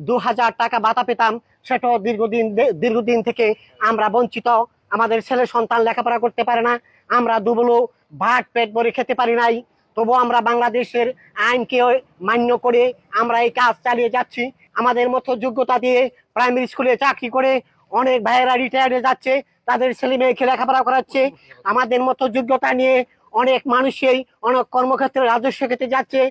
2000 টাকা ভাতা পেতাম, সেটাও দীর্ঘদিন থেকে আমরা বঞ্চিত। আমাদের ছেলে সন্তান লেখাপড়া করতে পারে না, আমরা দুবেলা ভাত পেট ভরে খেতে পারি নাই। তবু আমরা বাংলাদেশের আইনকে মান্য করে আমরা এই কাজ চালিয়ে যাচ্ছি। আমাদের মতো যোগ্যতা দিয়ে প্রাইমারি স্কুলে চাকরি করে অনেক ভাইয়েরা রিটায়ার্ডে যাচ্ছে, তাদের ছেলে মেয়েকে লেখাপড়া করাচ্ছে। আমাদের মতো যোগ্যতা নিয়ে অনেক মানুষই অনেক কর্মক্ষেত্রে রাজস্ব ক্ষেত্রে যাচ্ছে।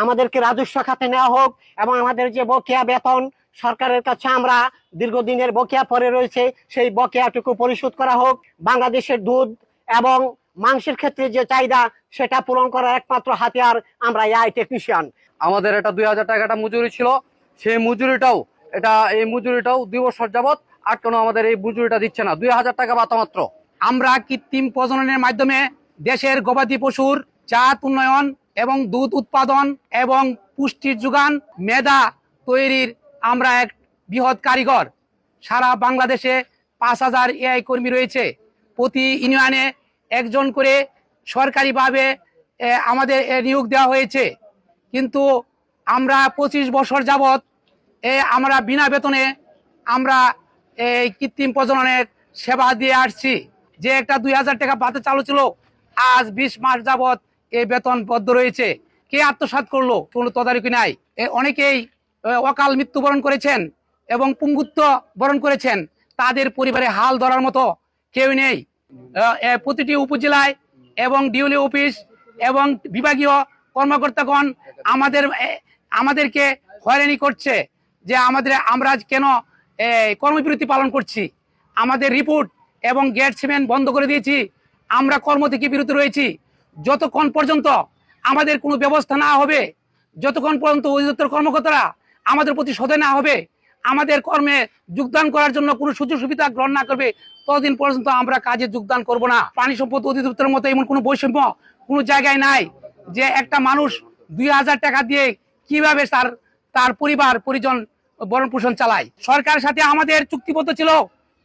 আমাদেরকে রাজস্ব খাতে নেওয়া হোক এবং আমাদের যে বকেয়া বেতন সরকারের কাছে আমরা দীর্ঘদিনের বকেয়া পড়ে রয়েছে, সেই বকেয়াটুকু পরিশোধ করা হোক। বাংলাদেশের দুধ এবং মাংসের ক্ষেত্রে যে চাহিদা সেটা পূরণ করার একমাত্র হাতিয়ার আমরা এআই টেকনিশিয়ান। আমাদের এটা 2000 টাকাটা মজুরি ছিল, সেই মজুরিটাও এই মজুরিটাও 2 বছর যাবত আটকানো, আমাদের এই মজুরিটা দিচ্ছে না। 2000 টাকা ভাতা মাত্র। আমরা কৃত্রিম প্রজননের মাধ্যমে দেশের গবাদি পশুর জাত উন্নয়ন এবং দুধ উৎপাদন এবং পুষ্টির যোগান মেধা তৈরির আমরা এক বৃহৎ কারিগর। সারা বাংলাদেশে 5000 এআই কর্মী রয়েছে। প্রতি ইউনিয়নে একজন করে সরকারিভাবে আমাদের নিয়োগ দেওয়া হয়েছে। কিন্তু আমরা 25 বছর যাবৎ আমরা বিনা বেতনে আমরা এই কৃত্রিম প্রজননের সেবা দিয়ে আসছি। যে একটা 2000 টাকা ভাতা চালু ছিল, আজ 20 মাস যাবৎ এই বেতন বদ্ধ রয়েছে। কে আত্মসাৎ করলো, কোনো তদারকি নাই। অনেকেই অকাল মৃত্যুবরণ করেছেন এবং পুঙ্গুত্ব বরণ করেছেন, তাদের পরিবারে হাল ধরার মতো কেউ নেই। প্রতিটি উপজেলায় এবং ডিওলি অফিস এবং বিভাগীয় কর্মকর্তাগণ আমাদেরকে হয়রানি করছে যে আমরা কেন কর্মবিরতি পালন করছি। আমাদের রিপোর্ট এবং গেট সিমেন্ট বন্ধ করে দিয়েছি, আমরা কর্ম থেকে বিরত রয়েছি। যতক্ষণ পর্যন্ত আমাদের কোনো ব্যবস্থা না হবে, যতক্ষণ পর্যন্ত অধিদপ্তর কর্মকর্তারা আমাদের প্রতি সদয় না হবে, আমাদের কর্মে যোগদান করার জন্য কোনো সুযোগ সুবিধা গ্রহণ না করবে, ততদিন পর্যন্ত আমরা কাজে যোগদান করব না। পানি সম্পদ অধিদপ্তরের মতো এমন কোনো বৈষম্য কোনো জায়গায় নাই যে একটা মানুষ 2000 টাকা দিয়ে কিভাবে তার পরিবার পরিজন ভরণ পোষণ চালায়। সরকারের সাথে আমাদের চুক্তিবদ্ধ ছিল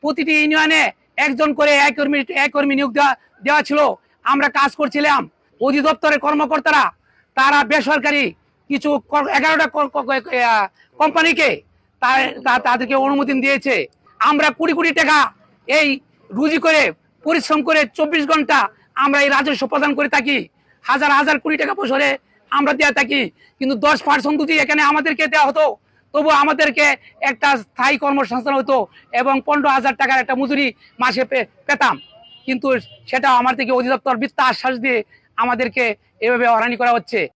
প্রতিটি ইউনিয়নে একজন করে এক কর্মী নিয়োগ দেওয়া ছিল। আমরা কাজ করছিলাম। অধিদপ্তরের কর্মকর্তারা তারা বেসরকারি কিছু 11টা কোম্পানিকে তাদেরকে অনুমোদন দিয়েছে। আমরা কোটি কোটি টাকা এই রুজি করে পরিশ্রম করে 24 ঘন্টা আমরা এই রাজস্ব প্রদান করে থাকি। হাজার হাজার কোটি টাকা বছরে আমরা দেওয়া থাকি। কিন্তু 10% যদি এখানে আমাদেরকে দেওয়া হতো, তবু আমাদেরকে একটা স্থায়ী কর্মসংস্থান হতো এবং 15,000 টাকার একটা মজুরি মাসে পেতাম। কিন্তু সেটা আমার থেকে অধিদপ্তর মিথ্যা আশ্বাস দিয়ে আমাদেরকে এভাবে হয়রানি করা হচ্ছে।